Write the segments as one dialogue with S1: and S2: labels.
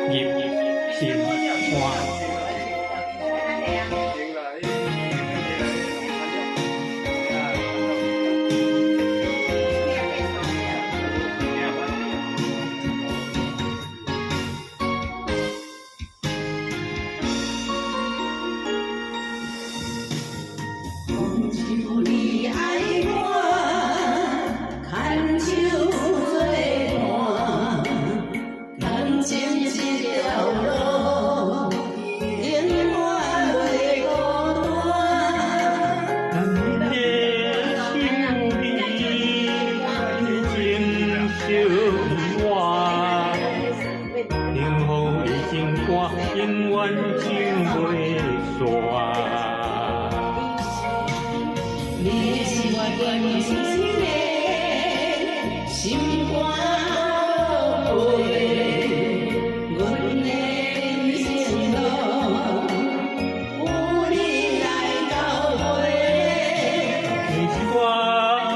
S1: 入心肝。
S2: 你爱我，牵手作伴，感情这条路，永远袂孤单。
S1: 咱的心里情相偎，幸福的情歌永远唱袂煞。
S2: 你是我真心的心肝宝贝，阮的人生路有你来交陪。
S1: 你是我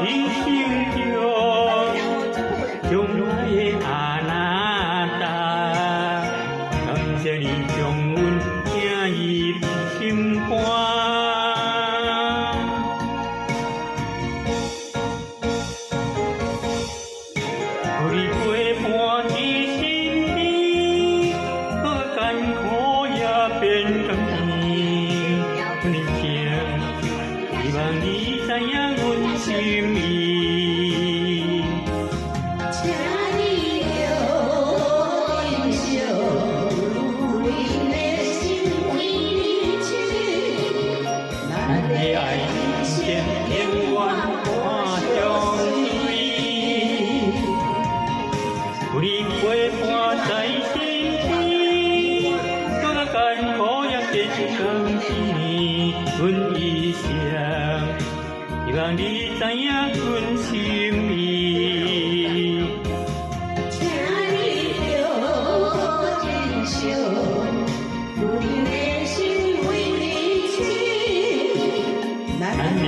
S1: 一生中将来的阿那达，感谢你将阮听入心肝。你陪伴一生里，可艰苦也变甘甜。你听，希望你知影阮心意。
S2: 请你着忍受，阮的心为你痴，
S1: 咱的爱情永远看相随。有你陪伴在身边，搁较艰苦也变甘甜。阮一生，希望你知影阮心意。
S2: 请你着忍受，阮的心为你痴，
S1: 咱的